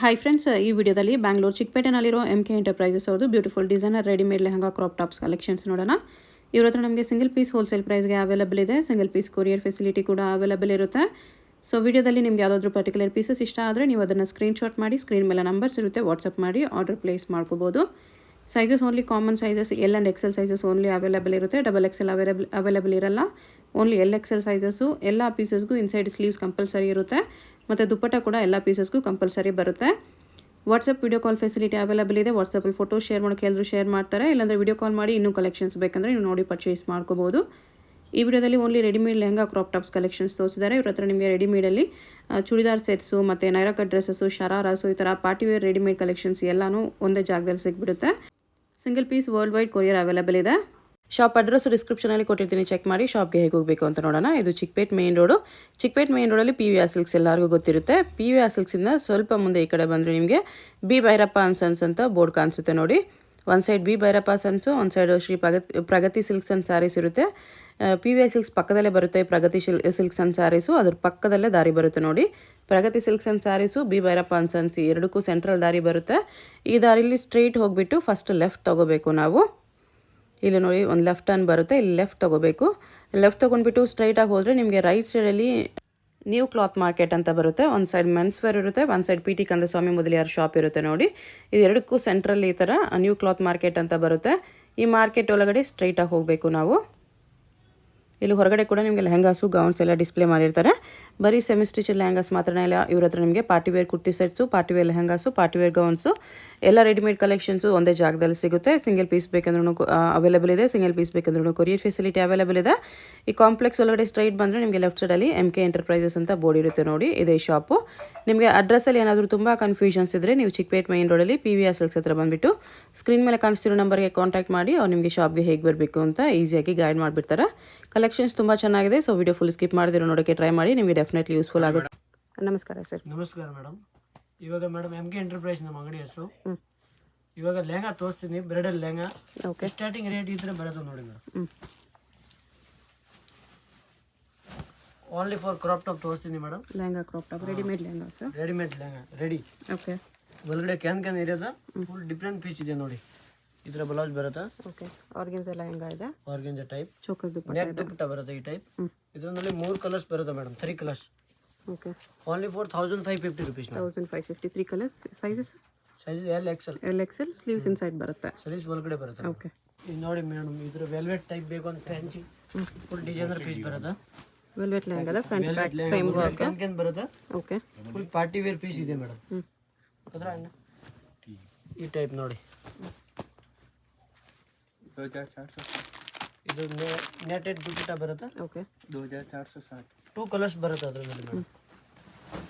Hi friends, ಈ ವಿಡಿಯೋದಲ್ಲಿ Bangalore ಚಿಕ್ಕಪೇಟೆನಲ್ಲಿರೋ MK enterprises ಅವ್ರದ್ದು beautiful designer readymade lehenga crop tops collections ನೋಡೋಣ. ಇವ್ರ ಹತ್ರ ನಮಗೆ ಸಿಂಗಲ್ ಪೀಸ್ ಹೋಲ್ಸೇಲ್ ಪ್ರೈಸ್ಗೆ ಅವೈಲೇಬಲ್ ಇದೆ. ಸಿಂಗಲ್ ಪೀಸ್ ಕೊರಿಯರ್ ಫೆಸಿಲಿಟಿ ಕೂಡ ಅವೈಲೇಬಲ್ ಇರುತ್ತೆ. ಸೊ ವಿಡಿಯೋದಲ್ಲಿ ನಿಮ್ಗೆ ಯಾವುದಾದ್ರೂ ಪರ್ಟಿಕ್ಯುಲರ್ ಪೀಸಸ್ ಇಷ್ಟ ಆದರೆ ನೀವು ಅದನ್ನು ಸ್ಕ್ರೀನ್ಶಾಟ್ ಮಾಡಿ, ಸ್ಕ್ರೀನ್ ಮೇಲೆ ನಂಬರ್ಸ್ ಇರುತ್ತೆ, ವಾಟ್ಸಪ್ ಮಾಡಿ ಆರ್ಡರ್ ಪ್ಲೇಸ್ ಮಾಡ್ಕೋಬೋದು. Sizes only common sizes L and XL sizes only available ಇರುತ್ತೆ. XXL ಅವೈಲೇಬಲ್ ಇರಲ್ಲ. Only LXL sizes. ಎಲ್ಲ ಪೀಸಸ್ಗೂ ಇನ್ಸೈಡ್ ಸ್ಲೀವ್ಸ್ ಕಂಪಲ್ಸರಿ ಇರುತ್ತೆ ಮತ್ತು ದುಪ್ಪಟ್ಟ ಕೂಡ ಎಲ್ಲ ಪೀಸಸ್ಗೂ ಕಂಪಲ್ಸರಿ ಬರುತ್ತೆ. WhatsApp video call facility available ಇದೆ. ವಾಟ್ಸಪ್ಪಲ್ಲಿ ಫೋಟೋ ಶೇರ್ ಮಾಡೋಕ್ಕೆ ಎಲ್ಲರೂ ಶೇರ್ ಮಾಡ್ತಾರೆ. ಇಲ್ಲಾಂದರೆ ವಿಡಿಯೋ ಕಾಲ್ ಮಾಡಿ ಇನ್ನೂ ಕಲೆಕ್ಷನ್ಸ್ ಬೇಕಂದರೆ ನೀವು ನೋಡಿ ಪರ್ಚೇಸ್ ಮಾಡ್ಕೋಬೋದು. ಈ ವಿಡಿಯೋದಲ್ಲಿ only readymade lehenga crop tops collections ತೋರಿಸಿದ್ದಾರೆ. ಇವ್ರ ಹತ್ರ ನಿಮಗೆ ರೆಡಿಮೇಡಲ್ಲಿ ಚೂಡಿದಾರ್ ಸೆಟ್ಸು ಮತ್ತು ನೈರಾ ಕಟ್ ಡ್ರೆಸ್ಸಸ್ಸು, ಶರಾರಾಸು, ಈ ಥರ ಪಾರ್ಟಿವೇರ್ ರೆಡಿಮೇಡ್ ಕಲೆಕ್ಷನ್ಸ್ ಎಲ್ಲನೂ ಒಂದೇ ಜಾಗದಲ್ಲಿ ಸಿಗ್ಬಿಡುತ್ತೆ. Single piece world wide courier available ಇದೆ. ಶಾಪ್ ಅಡ್ರೆಸ್ ಡಿಸ್ಕ್ರಿಪ್ಷನಲ್ಲಿ ಕೊಟ್ಟಿರ್ತೀನಿ, ಚೆಕ್ ಮಾಡಿ. ಶಾಪ್ಗೆ ಹೇಗೆ ಹೋಗಬೇಕು ಅಂತ ನೋಡೋಣ. ಇದು Chickpet main road. Chickpet main ರೋಡಲ್ಲಿ PVR ಸಿಲ್ಕ್ಸ್ ಎಲ್ಲರಿಗೂ ಗೊತ್ತಿರುತ್ತೆ. PVR ಸಿಲ್ಕ್ಸಿಂದ ಸ್ವಲ್ಪ ಮುಂದೆ ಈ ಕಡೆ ಬಂದರೆ ನಿಮಗೆ ಬಿ ಭೈರಪ್ಪ ಸನ್ಸ್ ಅಂತ ಬೋರ್ಡ್ ಕಾಣಿಸುತ್ತೆ ನೋಡಿ. ಒಂದು ಸೈಡ್ ಬಿ ಭೈರಪ್ಪ ಸನ್ಸು, ಒಂದು side Shri Pragathi silks and sarees ಇರುತ್ತೆ. PVR ಸಿಲ್ಕ್ಸ್ ಪಕ್ಕದಲ್ಲೇ ಬರುತ್ತೆ ಪ್ರಗತಿ ಸಿಲ್ಕ್ಸ್ ಅಂಡ್ ಸ್ಯಾರೀಸು. ಅದ್ರ ಪಕ್ಕದಲ್ಲೇ ದಾರಿ ಬರುತ್ತೆ ನೋಡಿ. Pragati silks and sarees, B Bhyrappa sons ಎರಡಕ್ಕೂ ಸೆಂಟ್ರಲ್ ದಾರಿ ಬರುತ್ತೆ. ಈ ದಾರಿಲಿ ಸ್ಟ್ರೈಟ್ ಹೋಗಿಬಿಟ್ಟು ಫಸ್ಟ್ ಲೆಫ್ಟ್ ತೊಗೋಬೇಕು ನಾವು. ಇಲ್ಲಿ ನೋಡಿ ಒಂದು ಲೆಫ್ಟ್ ಟರ್ನ್ ಬರುತ್ತೆ, ಇಲ್ಲಿ ಲೆಫ್ಟ್ ತೊಗೋಬೇಕು. ಲೆಫ್ಟ್ ತೊಗೊಂಡ್ಬಿಟ್ಟು ಸ್ಟ್ರೈಟಾಗಿ ಹೋದರೆ ನಿಮಗೆ ರೈಟ್ ಸೈಡಲ್ಲಿ ನ್ಯೂ ಕ್ಲಾತ್ ಮಾರ್ಕೆಟ್ ಅಂತ ಬರುತ್ತೆ. ಒಂದು ಸೈಡ್ ಮೆನ್ಸ್ ವೇರ್ ಇರುತ್ತೆ, ಒಂದು side PT Kandaswamy Mudaliar shop ಇರುತ್ತೆ ನೋಡಿ. ಇದು ಎರಡಕ್ಕೂ ಸೆಂಟ್ರಲ್ಲಿ ಈ ಥರ ನ್ಯೂ ಕ್ಲಾತ್ ಮಾರ್ಕೆಟ್ ಅಂತ ಬರುತ್ತೆ. ಈ ಮಾರ್ಕೆಟ್ ಒಳಗಡೆ ಸ್ಟ್ರೈಟಾಗಿ ಹೋಗಬೇಕು ನಾವು. ಇಲ್ಲಿ ಹೊರಗಡೆ ಕೂಡ ನಿಮಗೆ ಲೆಹಂಗಾಸು, ಗೌನ್ಸ್ ಎಲ್ಲ ಡಿಸ್ಪ್ಲೇ ಮಾಡಿರ್ತಾರೆ. ಬರೀ ಸೆಮಿ ಸ್ಟಿಚ್ ಲೆಹಂಗಾಸ್ ಮಾತ್ರ ಇಲ್ಲ. ಇವ್ರ ಹತ್ರ ನಿಮಗೆ partywear kurti sets, partywear lehengas, partywear gowns ಎಲ್ಲ ರೆಡಿಮೇಡ್ ಕಲೆಕ್ಷನ್ಸು ಒಂದೇ ಜಾಗದಲ್ಲಿ ಸಿಗುತ್ತೆ. ಸಿಂಗಲ್ ಪೀಸ್ ಬೇಕಂದ್ರೂ ಅವೈಲೇಬಲ್ ಇದೆ, ಸಿಂಗಲ್ ಪೀಸ್ ಬೇಕಂದ್ರೂ ಕೊರಿಯರ್ ಫೆಸಿಲಿಟಿ ಅವೈಲೇಬಲ್ ಇದೆ. ಈ ಕಾಂಪ್ಲೆಕ್ಸ್ ಒಳಗಡೆ ಸ್ಟ್ರೈಟ್ ಬಂದರೆ ನಿಮಗೆ ಲೆಫ್ಟ್ ಸೈಡಲ್ಲಿ MK ಎಂಟರ್ಪ್ರೈಸಸ್ ಅಂತ ಬೋರ್ಡ್ ಇರುತ್ತೆ ನೋಡಿ. ಇದೇ ಶಾಪು. ನಿಮಗೆ ಅಡ್ರೆಸ್ಸಲ್ಲಿ ಏನಾದರೂ ತುಂಬ ಕನ್ಫ್ಯೂಷನ್ಸ್ ಇದ್ದರೆ ನೀವು ಚಿಕ್ಕಪೇಟ್ ಮೈನ್ ರೋಡಲ್ಲಿ PVR ಸಿಲ್ಕ್ಸ್ ಹತ್ರ ಬಂದುಬಿಟ್ಟು ಸ್ಕ್ರೀನ್ ಮೇಲೆ ಕಾಣಿಸ್ತಿರೋ ನಂಬರ್ಗೆ ಕಾಂಟ್ಯಾಕ್ಟ್ ಮಾಡಿ ಅವ್ರು ನಿಮಗೆ ಶಾಪ್ಗೆ ಹೇಗೆ ಬರಬೇಕು ಅಂತ ಈಸಿಯಾಗಿ ಗೈಡ್ ಮಾಡಿಬಿಡ್ತಾರೆ. ಕಲೆಕ್ಷನ್ಸ್ ತುಂಬ ಚೆನ್ನಾಗಿದೆ. ಸೊ ವಿಡಿಯೋ ಫುಲ್ ಸ್ಕಿಪ್ ಮಾಡಿದಿರೋ ನೋಡೋಕ್ಕೆ ಟ್ರೈ ಮಾಡಿ, ನಿಮಗೆ ಡೆಫಿನೆಟ್ಲಿ ಯೂಸ್ಫುಲ್ ಆಗುತ್ತೆ. ನಮಸ್ಕಾರ ಸರ್. ನಮಸ್ಕಾರ ಮೇಡಮ್. ಇವಾಗ ಮೇಡಮ್ MK ಎಂಟರ್ಪ್ರೈಸ್ ನಮ್ಮ ಅಂಗಡಿ ಹೆಸರು. ಇವಾಗ ಲೆಹಂಗಾ ತೋರಿಸ್ತೀನಿ, bridal lehenga. Okay. Starting rate ಇದ್ರೆ ಬರೋದು ನೋಡಿ madam. Only for crop top ತೋರಿಸ್ತೀನಿ madam. Lehenga crop top readymade lehenga sir. Readymade lehenga ready. Okay. ಒಳಗಡೆ ಕ್ಯಾನ್ ಇರೋದು ಫುಲ್ ಡಿಫ್ರೆಂಟ್ ಪೀಸ್ ಇದೆ ನೋಡಿ. ಇದರ ಬ್ಲೌಸ್ ಬರುತ್ತೆ. ಓಕೆ. ಆರ್ಗೆನ್ಜಾ ಲೆಹಂಗಾ ಇದೆ. Organza type. Choker dupatta. Neck dupatta ಬರುತ್ತೆ ಈ ಟೈಪ್. ಇದರಲ್ಲಿ 3 ಕಲರ್ಸ್ ಬರುತ್ತೆ madam, 3 colours. Okay. Only for 1550 rupees. 1550. 3 colours. Sizes size LXL. LXL. Sleeves inside ಬರುತ್ತೆ. ಸ್ಲೀವ್ಸ್ ಒಳಗಡೆ ಬರುತ್ತೆ. ಓಕೆ. ಇದು ನೋಡಿ ಮೇಡಮ್, ಇದ್ರ ವೆಲ್ವೆಟ್ ಟೈಪ್ ಬೇಕು ಅಂತ ಫ್ಯಾನ್ಸಿ ಫುಲ್ ಡಿಸೈನರ್ ಪೀಸ್ ಬರುತ್ತೆ. ವೆಲ್ವೆಟ್ ಲೆಹಂಗಾದ front back same work can ಬರುತ್ತೆ. Okay. Full party wear piece ಇದೆ ಮೇಡಮ್. ಅದರ ಈ ಟೈಪ್ ನೋಡಿ. ಇದು ನೆಟೆಡ್ ದುಪ್ಪಟ್ಟ ಬರುತ್ತೆ. ಓಕೆ. 2460. 2 ಕಲರ್ಸ್ ಬರುತ್ತೆ ಅದರಲ್ಲಿ ಮೇಡಮ್.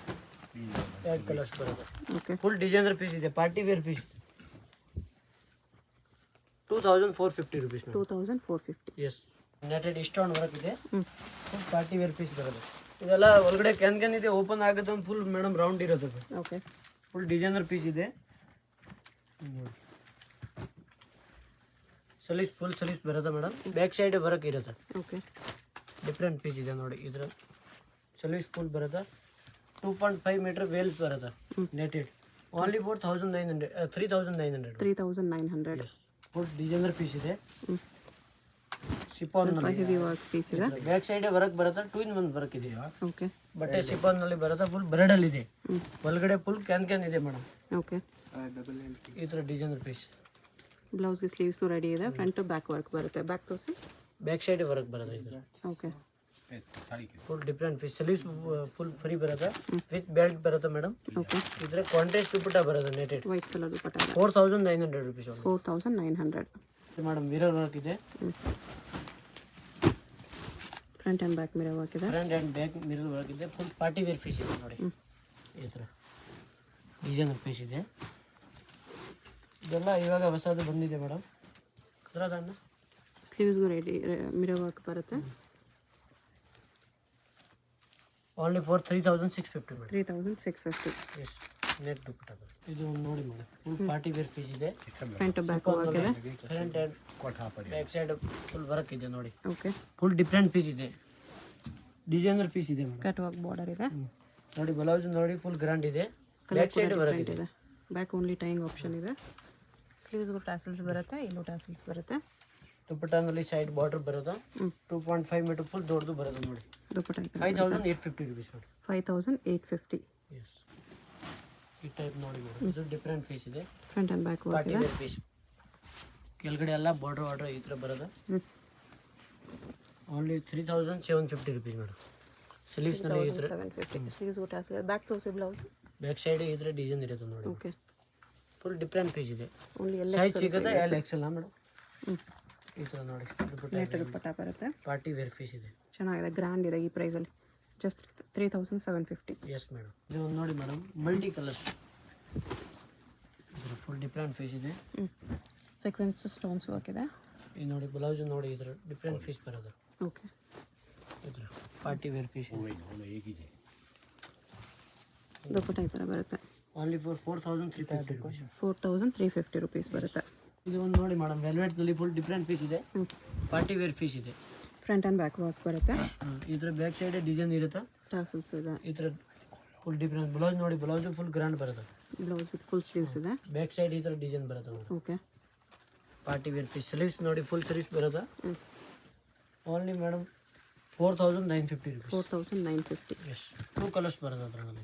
2 ಕಲರ್ಸ್ ಬರುತ್ತೆ. ಓಕೆ. ಫುಲ್ ಡಿಸೈನರ್ ಪೀಸ್ ಇದೆ, party wear piece. 2450 rupees madam. 2450. Yes. Netted stone work ಇದೆ. ಫುಲ್ ಪಾರ್ಟಿ ವೇರ್ ಪೀಸ್ ಬರುತ್ತೆ. ಇದೆಲ್ಲ ಒಳಗಡೆ ಕ್ಯಾನ್ ಇದೆ, ಓಪನ್ ಆಗುತ್ತೆ ಫುಲ್ ಮೇಡಮ್ ರೌಂಡ್ ಇರುತ್ತೆ. ಓಕೆ. ಫುಲ್ ಡಿಸೈನರ್ ಪೀಸ್ ಇದೆ. ಸಲೀಸ್ ಫುಲ್ ಸಲೀಸ್ ಬರುತ್ತೆ ಮೇಡಮ್. ಬ್ಯಾಕ್ ಸೈಡ್ ವರ್ಕ್ ಇರುತ್ತೆ. ಓಕೆ. ಡಿಫ್ರೆಂಟ್ ಪೀಸ್ ಇದೆ ನೋಡಿ. ಇದ್ರ ಸಲೀಸ್ ಫುಲ್ ಬರುತ್ತೆ. 2.5 ಮೀಟರ್ ವೇಲ್ಸ್ ಬರುತ್ತೆ netted. Only for 3900. 3900. Full designer piece ಇದೆ. ಸಿಪಾನ್ ಹೆವಿ ವರ್ಕ್ ಪೀಸ್ ಇದೆ. ಬ್ಯಾಕ್ ಸೈಡ್ ವರ್ಕ್ ಬರುತ್ತೆ. 2-in-1 ವರ್ಕ್ ಇದೆ. ಓಕೆ. ಬಟ್ಟೆ ಸಿಪಾನ್ ನಲ್ಲಿ ಬರುತ್ತೆ. ಫುಲ್ ಬ್ರೈಡಲ್ ಇದೆ. ಒಳಗಡೆ ಫುಲ್ ಕ್ಯಾನ್ ಇದೆ ಮೇಡಮ್. ಓಕೆ. ಈ ತರ ಡಿಸೈನರ್ ಪೀಸ್. ಬ್ಲೌಸ್ಗೆ ಸ್ಲೀವ್ಸ್ ರೆಡಿ ಇದೆ. ಫ್ರಂಟ್ ಟು ಬ್ಯಾಕ್ ವರ್ಕ್ ಬರುತ್ತೆ. ಬ್ಯಾಕ್ ತೋರಿಸಿ. ಬ್ಯಾಕ್ ಸೈಡ್ ವರ್ಕ್ ಬರುತ್ತೆ ಇದು. Okay. Full different piece. Sleeves full free ಬರುತ್ತೆ ವಿತ್ ಬೆಲ್ಟ್ ಬರುತ್ತೆ ಮೇಡಮ್. ಓಕೆ. ಇದರ ಕಾಂಟ್ರಾಸ್ಟ್ ದುಪ್ಪಟ್ಟ ಬರುತ್ತೆ ನೆಟೆಡ್. ವೈಟ್ ಕಲರ್ ದುಪ್ಪಟ್ಟ ಇದೆ. 4900 rupees. 4900 ಮೇಡಮ್ ಮಿರರ್ ವರ್ಕ್ ಇದೆ. Front and back mirror work ಇದೆ. Front and back mirror work ಇದೆ. ಫುಲ್ ಪಾರ್ಟಿ ವೇರ್ ಪೀಸ್ ಇದೆ ನೋಡಿ. ಈ ಥರ ಡಿಸೈನರ್ ಪೀಸ್ ಇದೆ. ಇದೆಲ್ಲ ಇವಾಗ ಹೊಸದು ಬಂದಿದೆ ಮೇಡಮ್. ಅದನ್ನ ಸ್ಲೀವ್ಸ್ಗೂ ರೆಡಿ ಮಿರರ್ ವರ್ಕ್ ಬರುತ್ತೆ. Only for 3650 madam. 3650. Yes. Net dupatta ಬರುತ್ತೆ. ಇದು ನೋಡಿ madam, full party wear piece ಇದೆ. ಫ್ರಂಟ್ ಟು ಬ್ಯಾಕ್ ವರ್ಕ್ ಇದೆ. Front and back side full work ಇದೆ ನೋಡಿ. ಓಕೆ. ಫುಲ್ ಡಿಫ್ರೆಂಟ್ ಪೀಸ್ ಇದೆ. ಡಿಸೈನರ್ ಪೀಸ್ ಇದೆ ಮೇಡಮ್. ಕಟ್ ವರ್ಕ್ ಬಾರ್ಡರ್ ಇದೆ ನೋಡಿ. ಬ್ಲೌಸ್ ನೋಡಿ ಫುಲ್ ಗ್ರ್ಯಾಂಡ್ ಇದೆ. ಕಲರ್ ಕೂಡ ಡಿಫ್ರೆಂಟ್ ಇದೆ. ಬ್ಯಾಕ್ ಓನ್ಲಿ ಟೈಯಿಂಗ್ ಆಪ್ಷನ್ ಇದೆ. ಸ್ಲೀವ್ಸ್ಗೂ ಟ್ಯಾಸಲ್ಸ್ ಬರುತ್ತೆ, ಇಲ್ಲೂ ಟ್ಯಾಸಲ್ಸ್ ಬರುತ್ತೆ. ದುಪ್ಪಟ್ಟನಲ್ಲಿ ಸೈಡ್ ಬಾರ್ಡರ್ ಬರೋದು 2.5 ಮೀಟರ್ ಫುಲ್ ದೊಡ್ಡದು ಬರೋದು ನೋಡಿ. ದುಪ್ಪಟ್ಟ 5850 rupees ನೋಡಿ. 5850. ಎಸ್, ಈ ಟೈಪ್ ನೋಡಿ ಮೇಡಮ್. ಇದು ಡಿಫ್ರೆಂಟ್ ಪೀಸ್ ಇದೆ. Front and back work party ಇದೆ. Wear piece. ಕೆಳಗಡೆ ಎಲ್ಲ ಬಾರ್ಡರ್ ಈ ಥರ ಬರೋದು. Only 3750 rupees madam. ಸ್ಲೀವ್ಸ್ನಲ್ಲಿ ಈ ಥರ 750. ಸ್ಲೀವ್ಸ್ಗೂ ಟ್ಯಾಸಲ್. ಬ್ಯಾಕ್ ತೋರಿಸಿ ಬ್ಲೌಸ್. ಬ್ಯಾಕ್ ಸೈಡ್ ಈ ಥರ ಡಿಸೈನ್ ಇರುತ್ತೆ ನೋಡಿ. ಓಕೆ. ಫುಲ್ ಡಿಫ್ರೆಂಟ್ ಪೀಸ್ ಇದೆ. ಓನ್ಲಿ ಸೈಜ್ ಸಿಗುತ್ತೆ LXL ಮೇಡಮ್. ಈ ಥರ ನೋಡಿ. ನೆಟ್ ದುಪ್ಪಟ್ಟ ಬರುತ್ತೆ. ಪಾರ್ಟಿ ವೇರ್ ಪೀಸ್ ಇದೆ. ಚೆನ್ನಾಗಿದೆ, ಗ್ರ್ಯಾಂಡ್ ಇದೆ ಈ ಪ್ರೈಸಲ್ಲಿ. ಜಸ್ಟ್ 3750. Yes madam. ಇದು ಒಂದು ನೋಡಿ ಮೇಡಮ್, ಮಲ್ಟಿ ಕಲರ್ಸ್. ಇದು ಫುಲ್ ಡಿಫ್ರೆಂಟ್ ಪೀಸ್ ಇದೆ. ಸೀಕ್ವೆನ್ಸ್ ಸ್ಟೋನ್ಸ್ ವರ್ಕ್ ಇದೆ. ಇದು ನೋಡಿ ಬ್ಲೌಸ್ ನೋಡಿ, ಈ ಥರ ಡಿಫ್ರೆಂಟ್ ಪೀಸ್ ಬರೋದು. ಓಕೆ. ಈ ಥರ ಪಾರ್ಟಿ ವೇರ್ ಪೀಸ್ ದುಪ್ಪಟ್ಟ ಈ ಥರ ಬರುತ್ತೆ. Only for 4350 rupees. 4350 rupees ಬರುತ್ತೆ. ಇದು ಒಂದು ನೋಡಿ ಮೇಡಮ್, ವೆಲ್ವೆಟ್ನಲ್ಲಿ ಫುಲ್ ಡಿಫ್ರೆಂಟ್ ಪೀಸ್ ಇದೆ. ಪಾರ್ಟಿ ವೇರ್ ಪೀಸ್ ಇದೆ. ಫ್ರಂಟ್ ಆ್ಯಂಡ್ ಬ್ಯಾಕ್ ವರ್ಕ್ ಬರುತ್ತೆ. ಈ ಥರ ಬ್ಯಾಕ್ ಸೈಡ್ ಡಿಸೈನ್ ಇರುತ್ತೆ. ಟ್ಯಾಸಲ್ಸ್ ಇದೆ. ಈ ಥರ ಫುಲ್ ಡಿಫ್ರೆಂಟ್ ಬ್ಲೌಸ್ ನೋಡಿ. ಬ್ಲೌಸ್ ಫುಲ್ ಗ್ರ್ಯಾಂಡ್ ಬರುತ್ತೆ. ಬ್ಲೌಸ್ ವಿತ್ ಫುಲ್ ಸ್ಲೀವ್ಸ್ ಇದೆ. ಬ್ಯಾಕ್ ಸೈಡ್ ಈ ಥರ ಡಿಸೈನ್ ಬರುತ್ತೆ ನೋಡಿ. Okay. Party wear piece. Sleeves ನೋಡಿ ಫುಲ್ ಸ್ಲೀವ್ಸ್ ಬರುತ್ತೆ. Only madam 4950 rupees. 4950. Yes, 2 colours ಬರುತ್ತೆ ಅದರಲ್ಲಿ.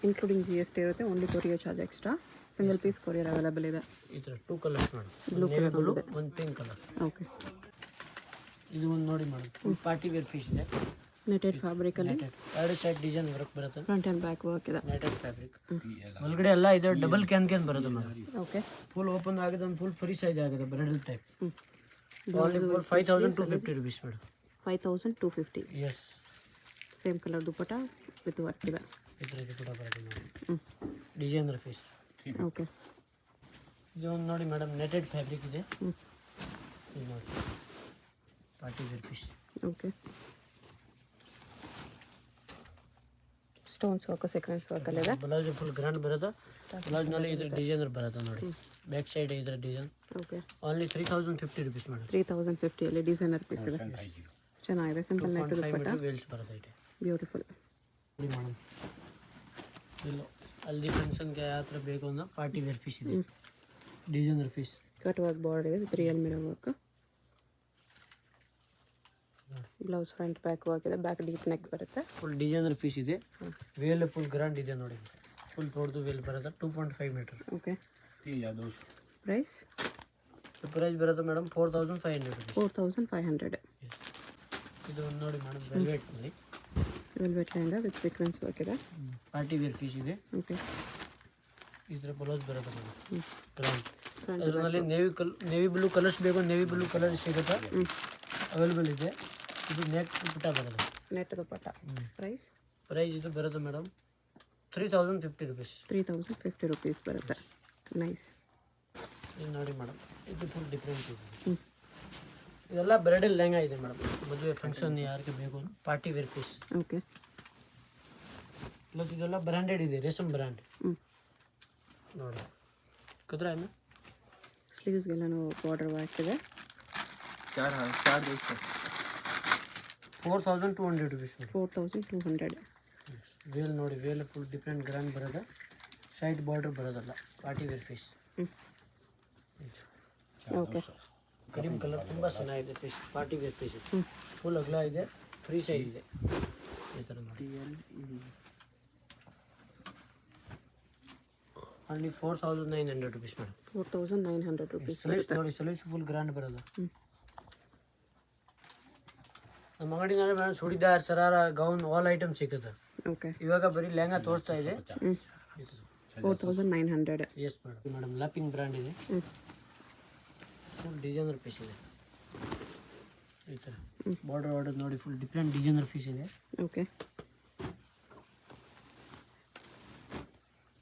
ಇನ್ಕ್ಲೂಡಿಂಗ್ GST ಇರುತ್ತೆ. Only courier charge extra. Single piece courier available ಇದೆ. ಈ ಥರ 2 ಕಲರ್ಸ್ ಮೇಡಮ್. ಬ್ಲೂ ಒಂದು ಪಿಂಕ್ ಕಲರ್. ಓಕೆ. ಇದು ಒಂದು ನೋಡಿ madam, full party wear piece ಇದೆ. ನೆಟೆಡ್ ಫ್ಯಾಬ್ರಿಕಲ್ಲಿ ಎರಡು ಸೈಡ್ ಡಿಸೈನ್ ವರ್ಕ್ ಬರುತ್ತೆ. ಫ್ರಂಟ್ ಆ್ಯಂಡ್ ಬ್ಯಾಕ್ ವರ್ಕ್ ಇದೆ. Netted fabric. ಒಳಗಡೆ ಎಲ್ಲ ಇದೆ. ಡಬಲ್ ಕ್ಯಾನ್ ಬರುತ್ತೆ ಮೇಡಮ್. ಓಕೆ. ಫುಲ್ ಓಪನ್ ಆಗಿದೆ, ಒಂದು ಫುಲ್ ಫ್ರೀ ಸೈಜ್ ಆಗಿದೆ. Bridal type. Only for 5250 rupees madam. 5250. Yes. Same colour dupatta with work ಇದೆ. ಈ ಥರ ಕೂಡ ಬರುತ್ತೆ ಮೇಡಮ್. Designer piece. ಓಕೆ. ಇದು ಒಂದು ನೋಡಿ ಮೇಡಮ್, ನೆಟೆಡ್ ಫ್ಯಾಬ್ರಿಕ್ ಇದೆ. ಇದು ನೋಡಿ party wear piece. Okay. Stones work, sequins ವರ್ಕಲ್ಲಿದೆ. ಬ್ಲೌಸ್ ಫುಲ್ ಗ್ರ್ಯಾಂಡ್ ಬರುತ್ತೆ. ಬ್ಲೌಸ್ನಲ್ಲಿ ಇದ್ರ ಡಿಸೈನರ್ ಬರುತ್ತೆ ನೋಡಿ. ಬ್ಯಾಕ್ ಸೈಡ್ ಇದ್ರ design. Okay. Only 3050 rupees madam. 3050 ಅಲ್ಲಿ ಡಿಸೈನರ್ ಪೀಸ್ ಇದೆ. ಚೆನ್ನಾಗಿದೆ. Simple net dupatta. ವೇಲ್ಸ್ ಬರುತ್ತೆ. ಬ್ಯೂಟಿಫುಲ್. ಮೇಡಮ್ ಇಲ್ಲ ಅಲ್ಲಿ ಫಂಕ್ಷನ್ಗೆ ಯಾವ ಥರ ಬೇಕು ಅಂದ್ರೆ ಪಾರ್ಟಿ ವೇರ್ ಪೀಸ್ ಇದೆ. Designer piece. Cut work border ಇದೆ with real mirror work. Blouse front back work ಇದೆ. ಬ್ಯಾಕ್ ಡೀಪ್ ನೆಕ್ ಬರುತ್ತೆ. ಫುಲ್ ಡಿಸೈನರ್ ಪೀಸ್ ಇದೆ. ವೇಲ್ ಫುಲ್ ಗ್ರ್ಯಾಂಡ್ ಇದೆ ನೋಡಿ. ಫುಲ್ ದೊಡ್ಡದು ವೇಲ್ ಬರುತ್ತೆ. 2.5 ಮೀಟರ್. ಓಕೆ. ಪ್ರೈಸ್ ಬರುತ್ತೆ ಮೇಡಮ್ 4500 rupees. 4500. ಇದು ಒಂದು ನೋಡಿ ಮೇಡಮ್, ವೆಲ್ವೆಟ್ನಲ್ಲಿ. Velvet line with sequins work ಇದೆ. ಪಾರ್ಟಿ ವೇರ್ ಪೀಸ್ ಇದೆ. ಓಕೆ. ಈ ಥರ ಬ್ಲೌಸ್ ಬರುತ್ತೆ ಮೇಡಮ್. ಗ್ರ್ಯಾಂಡ್. ಅದರಲ್ಲಿ ನೇವಿ ಬ್ಲೂ ಕಲರ್ಸ್ ಬೇಕು, ನೇವಿ ಬ್ಲೂ ಕಲರ್ ಸಿಗುತ್ತೆ, ಅವೈಲೇಬಲ್ ಇದೆ. ಇದು ನೆಟ್ ದುಪ್ಪಟ್ಟ ಬರುತ್ತೆ. ನೆಟ್ ದುಪ್ಪಟ್ಟ. ಪ್ರೈಸ್ ಇದು ಬರುತ್ತೆ ಮೇಡಮ್ 3050 rupees. 3050 rupees ಬರುತ್ತೆ. ನೈಸ್. ಇದು ನೋಡಿ ಮೇಡಮ್, ಇದು ಫುಲ್ ಡಿಫ್ರೆಂಟ್ ಇದೆ. ಇದೆಲ್ಲ ಬ್ರೈಡಲ್ ಲೆಹಂಗಾ ಇದೆ ಮೇಡಮ್. ಮದುವೆ ಫಂಕ್ಷನ್ ಯಾರಿಗೆ ಬೇಕು party wear piece. Okay. Plus ಇದೆಲ್ಲ ಬ್ರ್ಯಾಂಡೆಡ್ ಇದೆ, ರೇಸಮ್ ಬ್ರ್ಯಾಂಡ್ ನೋಡಿ. ಕದ್ರ ಸ್ಲೀವ್ಸ್ಗೆಲ್ಲನೂ ಬಾರ್ಡರ್ ವರ್ಕ್ ಇದೆ. 4200 rupees. 4200. ವೇಲ್ ನೋಡಿ, ವೇಲ್ ಫುಲ್ ಡಿಫ್ರೆಂಟ್ ಗ್ರ್ಯಾಂಡ್ ಬರೋದು. ಸೈಡ್ ಬಾರ್ಡರ್ ಬರೋದಲ್ಲ, party wear piece. Okay. Cream colour ತುಂಬ ಚೆನ್ನಾಗಿದೆ ಪೀಸ್. ಪಾರ್ಟಿ ವೇರ್ ಪೀಸ್ ಇದೆ. ಫುಲ್ ಅಗಲ ಇದೆ, ಫ್ರೀ ಸೈಜ್ ಇದೆ. ಈ ಥರ ನೋಡಿ. Only 4900 rupees madam. 4900 rupees. Sleeves ನೋಡಿ, ಸ್ಲೀವ್ಸ್ ಫುಲ್ ಗ್ರ್ಯಾಂಡ್ ಬರೋದು. ನಮ್ಮ ಅಂಗಡಿನಲ್ಲಿ madam churidar, sharara, gown all item ಸಿಗುತ್ತೆ. ಓಕೆ. ಇವಾಗ ಬರೀ ಲೆಹಂಗಾ ತೋರಿಸ್ತಾ ಇದೆ. 4900. Yes madam. ಲ್ಯಾಪಿಂಗ್ ಬ್ರ್ಯಾಂಡ್ ಇದೆ. ಫುಲ್ ಡಿಸೈನರ್ ಪೀಸ್ ಇದೆ. ಈ ಥರ ಬಾರ್ಡರ್ ನೋಡಿ, ಫುಲ್ ಡಿಫ್ರೆಂಟ್ ಡಿಸೈನರ್ ಪೀಸ್ ಇದೆ. ಓಕೆ.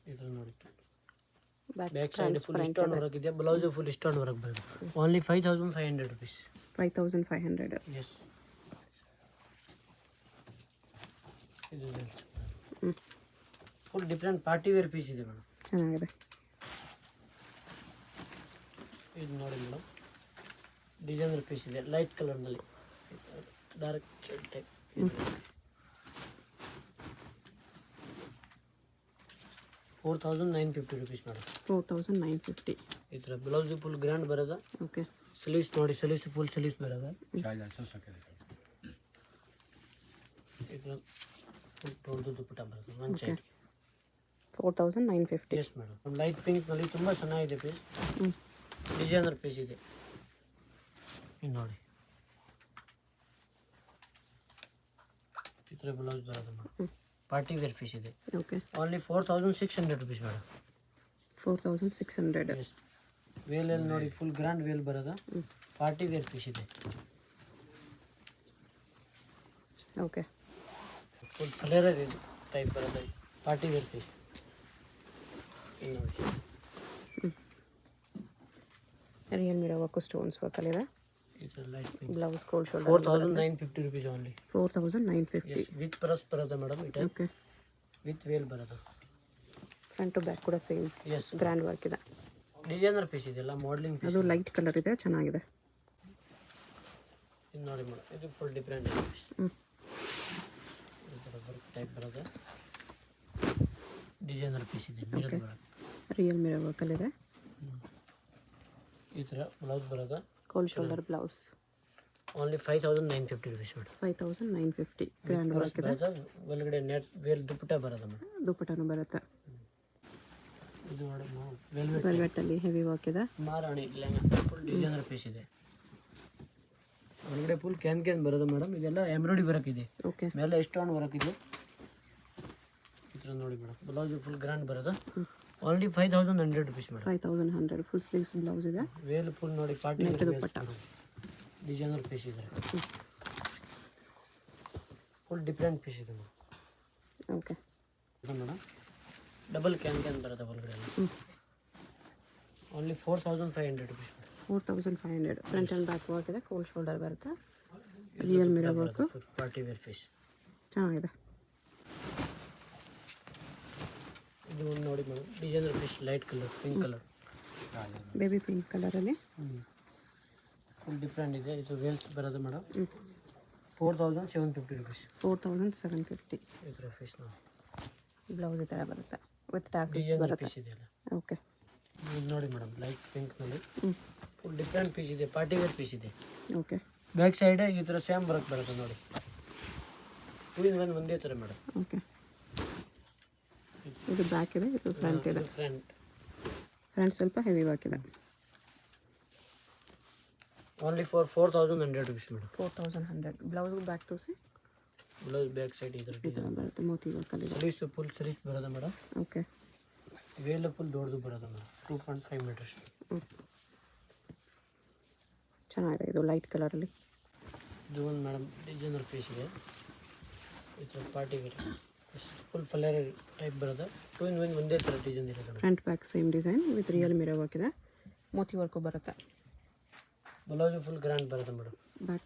ಈ ಥರ ನೋಡಿ. Back side full stone work ಇದೆ. ಬ್ಲೌಸ್ ಫುಲ್ ಸ್ಟೋನ್ ವರ್ಕ್ ಬರುತ್ತೆ. Only 5500 rupees. 5500. ಎಸ್. ಇದು full different party wear piece ಇದೆ ಮೇಡಮ್. ಚೆನ್ನಾಗಿದೆ. ಇದು ನೋಡಿ ಮೇಡಮ್, ಡಿಸೈನರ್ ಪೀಸ್ ಇದೆ. ಲೈಟ್ ಕಲರ್ನಲ್ಲಿ dark shade type. 4950 rupees madam. 4950. ಈ ಥರ ಬ್ಲೌಸು ಫುಲ್ ಗ್ರ್ಯಾಂಡ್ ಬರೋದ. ಓಕೆ. ಸ್ಲೀವ್ಸ್ ನೋಡಿ, ಸ್ಲೀವ್ಸ್ ಫುಲ್ ಸ್ಲೀವ್ಸ್ ಬರೋದ. ಈ ಥರ ಫುಲ್ ದೊಡ್ಡದು ದುಪ್ಪಟ್ಟ ಬರೋದು ಒಂದು ಸೈಡ್. 4950. Yes madam. ಒಂದು ಲೈಟ್ ಪಿಂಕ್ನಲ್ಲಿ ತುಂಬ ಚೆನ್ನಾಗಿದೆ ಪೀಸ್. ಡಿಸೈನರ್ ಪೀಸ್ ಇದೆ. ಇನ್ನು ನೋಡಿ ಈ ಥರ ಬ್ಲೌಸ್ ಬರೋದು ಮೇಡಮ್. ಪಾರ್ಟಿ ವೇರ್ ಪೀಸ್ ಇದೆ. Okay. Only 4600 rupees madam. 4600. Yes. ವೇಲಲ್ಲಿ ನೋಡಿ ಫುಲ್ ಗ್ರ್ಯಾಂಡ್ ವೇಲ್ ಬರೋದ. ಪಾರ್ಟಿ ವೇರ್ ಪೀಸ್ ಇದೆ. ಓಕೆ. ಫುಲ್ ಫ್ಲೇರರ್ ಇದೆ ಟೈಪ್ ಬರೋದು. Party wear piece. ಇನ್ನು ನೋಡಿ ರಿಯಲ್ ಮಿರರ್ ವರ್ಕ್ ಸ್ಟೋನ್ಸ್ ವರ್ಕಲ್ಲಿದೆ. ಈ ಥರ light pink. Blouse cold shoulder. 4950 rupees only. 4950. Yes. With purse ಬರೋದ ಮೇಡಮ್. ಈ ಟೈಪ್ ಓಕೆ. ವಿತ್ ವೇಲ್ ಬರೋದು. ಫ್ರಂಟ್ ಟು ಬ್ಯಾಕ್ ಕೂಡ ಸೇಮ್ ಎಸ್. ಗ್ರ್ಯಾಂಡ್ ವರ್ಕ್ ಇದೆ. ಡಿಸೈನರ್ ಪೀಸ್ ಇದೆಲ್ಲ ಮಾಡಲಿಂಗ್ ಪೀಸ್. ಅದು ಲೈಟ್ ಕಲರ್ ಇದೆ, ಚೆನ್ನಾಗಿದೆ. ಇದು ನೋಡಿ ಮೇಡಮ್, ಇದು ಫುಲ್ ಡಿಫ್ರೆಂಟ್ ಇದೆ ಪೀಸ್. ಈ ಥರ ವರ್ಕ್ ಟೈಪ್ ಬರೋದು. ಡಿಸೈನರ್ ಪೀಸ್ ಇದೆ. ಮಿರರ್ ಬರೋದು. ರಿಯಲ್ ಮಿರರ್ ವರ್ಕಲ್ಲಿದೆ. ಈ ಥರ ಬ್ಲೌಸ್ ಬರೋದು. Cold shoulder blouse. Only 5950 rupees madam. 5950. Grand work ಇದೆ. ಬರೋದು. ಒಳಗಡೆ ನೆಟ್ ವೇಲ್ ದುಪ್ಪಟ್ಟ ಬರೋದು ಮೇಡಮ್. ದುಪ್ಪಟ್ಟನು ಬರುತ್ತೆ. ಇದು ನೋಡಿ ವೆಲ್ವೆಟ್. ವೆಲ್ವೆಟ್ಟಲ್ಲಿ ಹೆವಿ ವರ್ಕ್ ಇದೆ. Maharani lehenga full designer piece ಇದೆ. ಒಳಗಡೆ ಫುಲ್ ಕ್ಯಾನ್ ಬರೋದು ಮೇಡಮ್. ಇದೆಲ್ಲ ಎಂಬ್ರಾಯ್ಡ್ರಿ ವರ್ಕ್ ಇದೆ. ಓಕೆ. ಮೇಲೆ ಸ್ಟೋನ್ ವರ್ಕ್ ಇದೆ. ಈ ಥರ ನೋಡಿ ಮೇಡಮ್, ಬ್ಲೌಸ್ ಫುಲ್ ಗ್ರ್ಯಾಂಡ್ ಬರೋದು. Only 5100 rupees madam. 5100. Full sleeves blouse ಇದೆ. ವೇಲ್ ಫುಲ್ ನೋಡಿ ಪಾರ್ಟಿ ದುಪ್ಪಟ್ಟ. ಡಿಸೈನರ್ ಪೀಸ್ ಇದೆ. ಫುಲ್ ಡಿಫ್ರೆಂಟ್ ಪೀಸ್ ಇದೆ madam. Okay madam. Double can ಬರೋದು ಒಳಗಡೆ. Only 4500 rupees. 4500. Front and back work ಇದೆ. ಕೋಲ್ಡ್ ಶೋಲ್ಡರ್ ಬರುತ್ತೆ. Real mirror work. Party wear piece ಚೆನ್ನಾಗಿದೆ. ಇದು ಒಂದು ನೋಡಿ madam, designer piece light colour, pink colour, baby pink ಕಲರಲ್ಲಿ. ಫುಲ್ ಡಿಫ್ರೆಂಟ್ ಇದೆ. ಇದು ವೇಲ್ಸ್ ಬರೋದು ಮೇಡಮ್. 4750 ರುಪೀಸ್. 4750. ಈ ಥರ ಪೀಸ್ ನೋಡಿ. ಬ್ಲೌಸ್ ಈ ಥರ ಬರುತ್ತೆ ವಿತ್ ಟ್ಯಾಸಲ್ಸ್ ಡಿಸೈನರ್ ಬರುತ್ತೆ. ಪೀಸ್ ಇದೆಯಲ್ಲ. ಓಕೆ. ಇದು ನೋಡಿ ಮೇಡಮ್, ಲೈಟ್ ಪಿಂಕ್ನಲ್ಲಿ ಫುಲ್ ಡಿಫ್ರೆಂಟ್ ಪೀಸ್ ಇದೆ. ಪಾರ್ಟಿ ವೇರ್ ಪೀಸ್ ಇದೆ. ಓಕೆ. ಬ್ಯಾಕ್ ಸೈಡ್ ಈ ಥರ ಸೇಮ್ ವರ್ಕ್ ಬರುತ್ತೆ ನೋಡಿ. 2 in 1 ಒಂದೇ ಥರ ಮೇಡಮ್. ಓಕೆ. ಇದು ಬ್ಯಾಕ್ ಇದೆ, ಇದು ಫ್ರಂಟ್ ಇದೆ. ಫ್ರಂಟ್ ಸ್ವಲ್ಪ ಹೆವಿ ವರ್ಕ್ ಇದೆ. Only for 4100 rupees madam. 4100. Blouse back ತೋರಿಸಿ. ಬ್ಲೌಸ್ ಬ್ಯಾಕ್ ಸೈಡ್ ಈ ಥರ ಈ ಥರ ಬರುತ್ತೆ. ಮೋತಿ ವರ್ಕಲ್ಲಿ. ಸ್ಲೀವ್ಸ್ ಫುಲ್ ಸ್ಲೀವ್ಸ್ ಬರೋದು ಮೇಡಮ್. ಓಕೆ. ವೇಲ್ ಫುಲ್ ದೊಡ್ಡದು ಬರೋದು ಮೇಡಮ್. 2.5 ಮೀಟರ್ಸ್. ಚೆನ್ನಾಗಿದೆ. ಇದು ಲೈಟ್ ಕಲರಲ್ಲಿ. ಇದು ಒಂದು ಮೇಡಮ್ ಡಿಸೈನರ್ ಪೀಸ್ ಇದೆ. ಈ ಥರ party wear full flare type ಬರೋದು. 2 in 1 ಒಂದೇ ಥರ ಡಿಸೈನ್ ಇರೋದು. Front back same design with real mirror work ಇದೆ. ಮೋತಿ ವರ್ಕು ಬರುತ್ತೆ. ಬ್ಲೌಸ್ ಫುಲ್ ಗ್ರ್ಯಾಂಡ್ ಬರುತ್ತೆ ಮೇಡಮ್.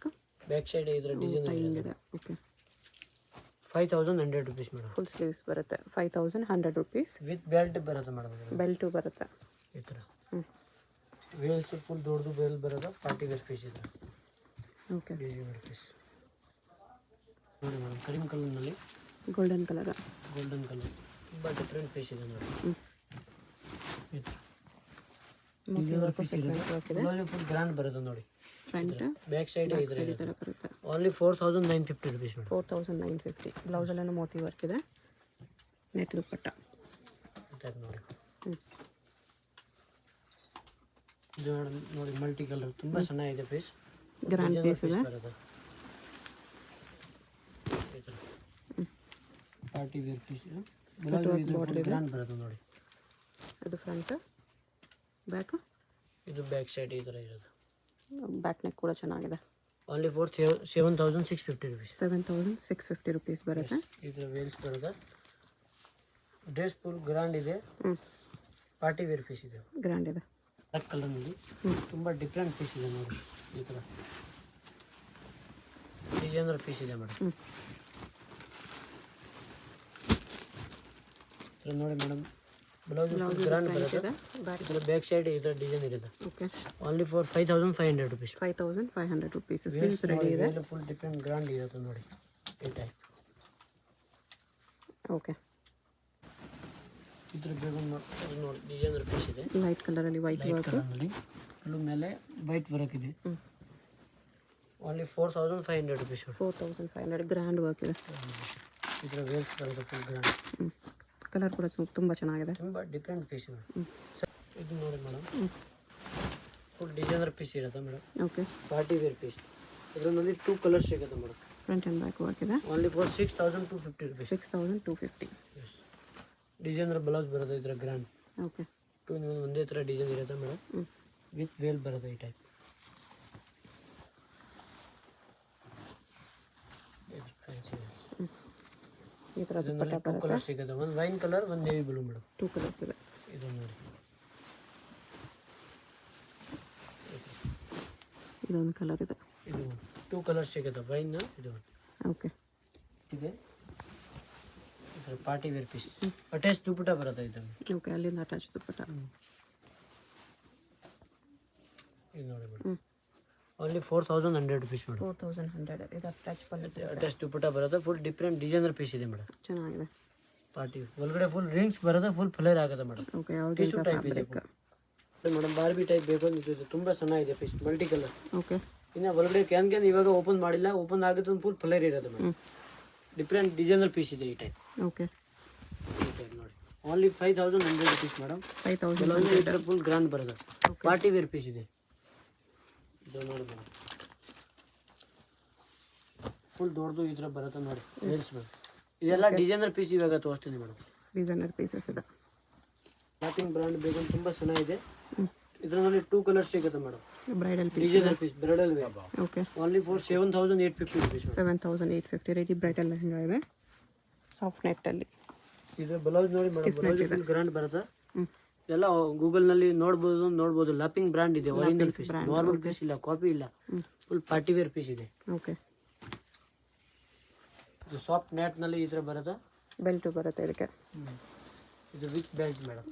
ಬ್ಯಾಕ್ ಸೈಡ್ ಈ ಥರ ಡಿಸೈನ್ ಇದೆ. Okay. 5100 rupees madam. Full sleeves ಬರುತ್ತೆ. 5100 ರುಪೀಸ್. ವಿತ್ ಬೆಲ್ಟ್ ಬರುತ್ತೆ ಮೇಡಮ್. ಬೆಲ್ಟು ಬರುತ್ತೆ. ಈ ಥರ ವೇಲ್ಸ್ ಫುಲ್ ದೊಡ್ಡದು ವೇಲ್ ಬರೋದು. ಪಾರ್ಟಿ ವೇರ್ ಪೀಸ್ ಇದೆ. ಓಕೆ. ಡಿಸೈನರ್ ಪೀಸ್ ನೋಡಿ ಮೇಡಮ್. ಕ್ರೀಮ್ ಕಲರ್ನಲ್ಲಿ ಗೋಲ್ಡನ್ ಕಲರ್. ಗೋಲ್ಡನ್ ಕಲರ್ ತುಂಬ ಡಿಫ್ರೆಂಟ್ ಪೀಸ್ ಇದೆ ನೋಡಿ. ಈ ಥರ ಡಿಸೈನರ್ ಪೀಸ್ ಇದೆ. ಫುಲ್ ಗ್ರ್ಯಾಂಡ್ ಬರುತ್ತೆ ನೋಡಿ. ಫ್ರಂಟ್ ಬ್ಯಾಕ್ ಸೈಡ್ ಈ ಥರ ಬರುತ್ತೆ. Only 4950 rupees madam. 4950. ಬ್ಲೌಸಲ್ಲೆಲ್ಲ ಮೋತಿ ವರ್ಕ್ ಇದೆ. ನೆಟ್ ದುಪ್ಪಟ್ಟ ನೋಡಿ. ಇದು ನೋಡಿ ಮಲ್ಟಿ ಕಲರ್ ತುಂಬ ಚೆನ್ನಾಗಿದೆ ಪೀಸ್. ಗ್ರ್ಯಾಂಡ್ ಪೀಸ್ ಇದೆ. ಪಾರ್ಟಿ ವೇರ್ ಪೀಸ್ ಗ್ರ್ಯಾಂಡ್ ಬರುತ್ತೆ ನೋಡಿ. ಇದು ಫ್ರಂಟ್. ಬ್ಯಾಕ್. ಇದು ಬ್ಯಾಕ್ ಸೈಡ್ ಈ ಥರ ಇರೋದು. ಬ್ಯಾಕ್ ನೆಕ್ ಕೂಡ ಚೆನ್ನಾಗಿದೆ. Only for 7650 rupees. 7650 ರುಪೀಸ್ ಬರುತ್ತೆ. ಈ ಥರ ವೇಲ್ಸ್ ಬರುತ್ತೆ. ಡ್ರೆಸ್ ಫುಲ್ ಗ್ರ್ಯಾಂಡ್ ಇದೆ. ಪಾರ್ಟಿ ವೇರ್ ಪೀಸ್ ಇದೆ. ಗ್ರ್ಯಾಂಡ್ ಇದೆ. ಬ್ಲ್ಯಾಕ್ ಕಲರ್ನಲ್ಲಿ ತುಂಬ ಡಿಫ್ರೆಂಟ್ ಪೀಸ್ ಇದೆ ನೋಡಿ. ಈ ಥರ ಡಿಸೈನರ್ ಪೀಸ್ ಇದೆ ಮೇಡಮ್. ಈ ಥರ ನೋಡಿ ಮೇಡಮ್, ಬ್ಲೌಸ್ ಫುಲ್ ಗ್ರ್ಯಾಂಡ್ ಬರುತ್ತೆ. ಇದರ ಬ್ಯಾಕ್ ಸೈಡ್ ಈ ಥರ ಡಿಸೈನ್ ಇರುತ್ತೆ. Okay. Only for 5500 rupees. 5500 rupees. Sleeves ready ಇದೆ. ಫುಲ್ ಡಿಫ್ರೆಂಟ್ ಗ್ರ್ಯಾಂಡ್ ಇರುತ್ತೆ ನೋಡಿ ಈ ಟೈಪ್. ಓಕೆ. ಇದ್ರ ಬೇಕು ನೋಡಿ ಡಿಸೈನರ್ ಪೀಸ್ ಇದೆ ಲೈಟ್ ಕಲರಲ್ಲಿ ವೈಟ್ ಲೈಟ್ ವರ್ಕ್. ಕಲರ್ನಲ್ಲಿ ಫುಲ್ ಮೇಲೆ ವೈಟ್ ವರ್ಕ್ ಇದೆ. Only 4500 rupees. 4500 ಗ್ರ್ಯಾಂಡ್ ವರ್ಕ್ ಇದೆ. ಇದರ ವೇಲ್ಸ್ ಬರುತ್ತೆ ಫುಲ್ ಗ್ರ್ಯಾಂಡ್. ಕಲರ್ ಕೂಡ ತುಂಬ ಚೆನ್ನಾಗಿದೆ. ತುಂಬ ಡಿಫ್ರೆಂಟ್ ಪೀಸ್ ಇದೆ. ಇದು ನೋಡಿ ಮೇಡಮ್, ಫುಲ್ ಡಿಸೈನರ್ ಪೀಸ್ ಇರುತ್ತೆ madam. Okay, party wear piece. ಇದರಲ್ಲಿ 2 ಕಲರ್ಸ್ ಸಿಗುತ್ತೆ madam. Front and back work ಇದೆ. Only for 6250 rupees. 6250. Designer blouse ಬರುತ್ತೆ ಇದರ ಗ್ರ್ಯಾಂಡ್. ಓಕೆ, ಒಂದೇ ಥರ ಡಿಸೈನ್ ಇರುತ್ತೆ ಮೇಡಮ್. ವಿತ್ ವೇಲ್ ಬರುತ್ತೆ ಈ ಟೈಪ್. ಈ ಥರ ದುಪ್ಪಟ್ಟ 2 ಬರುತ್ತೆ. ಕಲರ್ ಸಿಗುತ್ತೆ. ಒಂದು ವೈನ್ ಕಲರ್, ಒಂದು ನೇವಿ ಬ್ಲೂ ಮೇಡಮ್. 2 ಕಲರ್ಸ್ ಇದೆ. ಇದು ನೋಡಿ, ಇದೊಂದು ಕಲರ್ ಇದೆ. ಇದು 2 ಕಲರ್ಸ್ ಸಿಗುತ್ತೆ. ವೈನ್ ಇದು ಓಕೆ, ಇದೆ. ಇದರ ಪಾರ್ಟಿ ವೇರ್ ಪೀಸ್. ಅಟ್ಯಾಚ್ ದುಪ್ಪಟ್ಟ ಬರುತ್ತೆ ಇದು. ಓಕೆ, ಅಲ್ಲಿಂದ ಅಟ್ಯಾಚ್ ದುಪ್ಪಟ್ಟ. ಇದು ನೋಡಿ ಮೇಡಮ್, ಓನ್ಲಿ 4100 ರುಪೀಸ್ ಮೇಡಮ್. 4100. ಇದು ಅಟ್ಯಾಚ್ ಪಲ್ಲು. ಅಟ್ಯಾಚ್ ದುಪ್ಪಟ್ಟ ಬರುತ್ತೆ. ಫುಲ್ ಡಿಫ್ರೆಂಟ್ ಡಿಸೈನರ್ ಪೀಸ್ ಇದೆ ಮೇಡಮ್. ಚೆನ್ನಾಗಿದೆ. ಪಾರ್ಟಿ ಒಳಗಡೆ ಫುಲ್ ರಿಂಗ್ಸ್ ಬರುತ್ತೆ. ಫುಲ್ ಫ್ಲೇರ್ ಆಗುತ್ತೆ ಮೇಡಮ್. ಓಕೆ, ಟಿಶ್ಯೂ ಟೈಪ್ ಇದೆ ಮೇಡಮ್. ಬಾರ್ಬಿ ಟೈಪ್ ಬೇಕು ಅಂತಿದೆ. ತುಂಬ ಚೆನ್ನಾಗಿದೆ ಪೀಸ್, ಮಲ್ಟಿ ಕಲರ್. ಓಕೆ, ಇನ್ನು ಒಳಗಡೆ ಕ್ಯಾನ್ ಇವಾಗ ಓಪನ್ ಮಾಡಿಲ್ಲ. ಓಪನ್ ಆಗುತ್ತೆ ಫುಲ್ ಫ್ಲೇರ್ ಇರುತ್ತೆ ಮೇಡಮ್. ಡಿಫ್ರೆಂಟ್ ಡಿಸೈನರ್ ಪೀಸ್ ಇದೆ ಈ ಟೈಪ್. ಓಕೆ, ನೋಡಿ, only 5100 rupees madam. 5000. Full grand ಬರುತ್ತೆ. ಪಾರ್ಟಿ ವೇರ್ ಪೀಸ್ ಇದೆ. ಇದು ನೋಡಿ ಮೇಡಮ್, ಫುಲ್ ದೊಡ್ಡದು ಈ ಥರ ಬರುತ್ತೆ ನೋಡಿ. Veils madam. ಇದೆಲ್ಲ ಡಿಸೈನರ್ ಪೀಸ್ ಇವಾಗ ತೋರಿಸ್ತೀನಿ ಮೇಡಮ್. ಡಿಸೈನರ್ ಪೀಸಸ್ ಇದೆ. ಲಾಕಿಂಗ್ ಬ್ರ್ಯಾಂಡ್ ಬೇಕು ಅಂತ ತುಂಬ ಚೆನ್ನಾಗಿದೆ. ಇದರಲ್ಲಿ 2 ಕಲರ್ಸ್ ಸಿಗುತ್ತೆ madam. Bridal piece. Designer piece, bridal wear. Okay, only for 7850 rupees. 7850 ready bridal lehenga ಇದೆ. ಸಾಫ್ಟ್ ನೆಟ್ಟಲ್ಲಿ. ಇದು ಬ್ಲೌಸ್ ನೋಡಿ ಮೇಡಮ್, ಬ್ಲೌಸ್ ಫುಲ್ ಗ್ರ್ಯಾಂಡ್ ಬರುತ್ತೆ. ಎಲ್ಲ ಗೂಗಲ್ನಲ್ಲಿ ನೋಡ್ಬೋದು. ಲಾಪಿಂಗ್ ಬ್ರ್ಯಾಂಡ್ ಇದೆ. ಒರಿಜಿನಲ್ ಪೀಸ್, ನಾರ್ಮಲ್ ಪೀಸ್ ಇಲ್ಲ, ಕಾಪಿ ಇಲ್ಲ. ಫುಲ್ ಪಾರ್ಟಿ ವೇರ್ ಪೀಸ್ ಇದೆ. ಓಕೆ, ಇದು ಸಾಫ್ಟ್ ನೆಟ್ನಲ್ಲಿ ಈ ಥರ ಬರುತ್ತೆ. ಬೆಲ್ಟು ಬರುತ್ತೆ ಇದಕ್ಕೆ. ಇದು ವಿತ್ ಬೆಲ್ಟ್ ಮೇಡಮ್.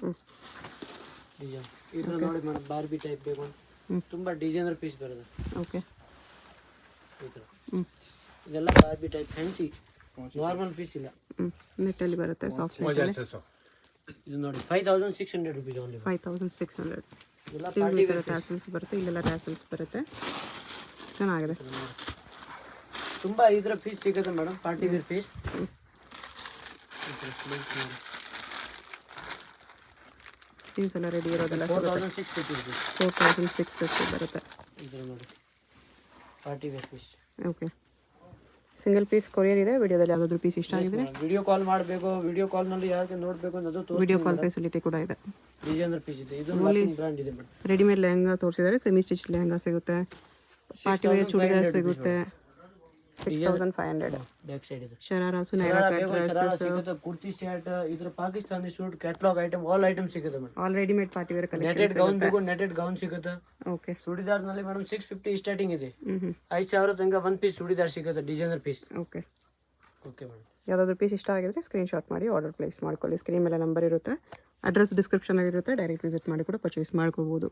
ಡಿಸೈನ್ ಇದು ನೋಡಿ ಮೇಡಮ್, ಬಾರ್ಬಿ ಟೈಪ್ ಬೇಕು ಅಂತ ತುಂಬ ಡಿಸೈನರ್ ಪೀಸ್ ಬರುತ್ತೆ. ಓಕೆ, ಈ ಥರ ಇದೆಲ್ಲ Barbie type fancy, normal piece ಇಲ್ಲ. ನೆಟ್ಟಲ್ಲಿ ಬರುತ್ತೆ. ಸಾಫ್ಟ್ ನೆಟ್ಟಲ್ಲಿ. ಇದು ನೋಡಿ 5600 ರುಪೀಸ್ ಓನ್ಲಿ. 5600. ಇದೆಲ್ಲ ಈ ಪಾರ್ಟಿ ಥರ ಟ್ಯಾಸಲ್ಸ್ ಬರುತ್ತೆ. ಇಲ್ಲೆಲ್ಲ ಟ್ಯಾಸಲ್ಸ್ ಬರುತ್ತೆ. ಚೆನ್ನಾಗಿದೆ. ತುಂಬ ಈ ಥರ ಪೀಸ್ ಸಿಗುತ್ತೆ madam, party wear piece. Sleeves ಎಲ್ಲ ರೆಡಿ ಇರೋದೆಲ್ಲ 4650 ರುಪೀಸ್. 4650 ಬರುತ್ತೆ. ಇದು ನೋಡಿ, party wear piece. Okay, single piece courier ಇದೆ. ವಿಡಿಯೋದಲ್ಲಿ ಯಾವುದಾದ್ರೂ ಪೀಸ್ ಇಷ್ಟ ಆಗಿದ್ರೆ ವಿಡಿಯೋ ಕಾಲ್ ಮಾಡಬೇಕು. ವಿಡಿಯೋ ಕಾಲ್ನಲ್ಲಿ ಯಾರಿಗೆ ನೋಡಬೇಕು ಅನ್ನೋದು ವಿಡಿಯೋ ಕಾಲ್ ಫೆಸಿಲಿಟಿ ಕೂಡ ಇದೆ. ಡಿಸೈನರ್ ಪೀಸ್ ಇದೆ. ಇದು ಲಾಕಿಂಗ್ ಬ್ರ್ಯಾಂಡ್ ಇದೆ ಮೇಡಮ್. ರೆಡಿಮೇಡ್ ಲೆಹಂಗಾ ತೋರಿಸಿದ್ದಾರೆ. ಸೆಮಿ ಸ್ಟಿಚ್ ಲೆಹಂಗಾ ಸಿಗುತ್ತೆ. ಪಾರ್ಟಿ ವೇರ್ ಚೂಡಿದಾರ್ ಸಿಗುತ್ತೆ. 6500. ಬ್ಯಾಕ್ ಸೈಡ್ ಇದೆ. ಶರಾರಾಸು, ಶರಾರಾ ಸಿಗುತ್ತೆ. ಕುರ್ತಿ ಸೆಟ್, ಇದ್ರ Pakistani suit, catalogue item, all item ಸಿಗುತ್ತೆ madam. All readymade party wear collection. Netted gown ಬೇಕು, ನೆಟೆಡ್ ಗೌನ್ ಸಿಗುತ್ತೆ. ಓಕೆ, ಚೂಡಿದಾರ್ನಲ್ಲಿ ಮೇಡಮ್ 650 ಸ್ಟಾರ್ಟಿಂಗ್ ಇದೆ. 5000 ತನಕ ಒಂದು ಪೀಸ್ ಚೂಡಿದಾರ್ ಸಿಗುತ್ತೆ, designer piece. Okay, okay madam. ಯಾವುದಾದ್ರೂ ಪೀಸ್ ಇಷ್ಟ ಆಗಿದ್ರೆ ಸ್ಕ್ರೀನ್ಶಾಟ್ ಮಾಡಿ ಆರ್ಡರ್ ಪ್ಲೇಸ್ ಮಾಡ್ಕೊಳ್ಳಿ. ಸ್ಕ್ರೀನ್ ಮೇಲೆ ನಂಬರ್ ಇರುತ್ತೆ, ಅಡ್ರೆಸ್ ಡಿಸ್ಕ್ರಿಪ್ಷನಲ್ಲಿ ಇರುತ್ತೆ. ಡೈರೆಕ್ಟ್ ವಿಸಿಟ್ ಮಾಡಿ ಕೂಡ ಪರ್ಚೇಸ್ ಮಾಡ್ಕೋಬೋದು.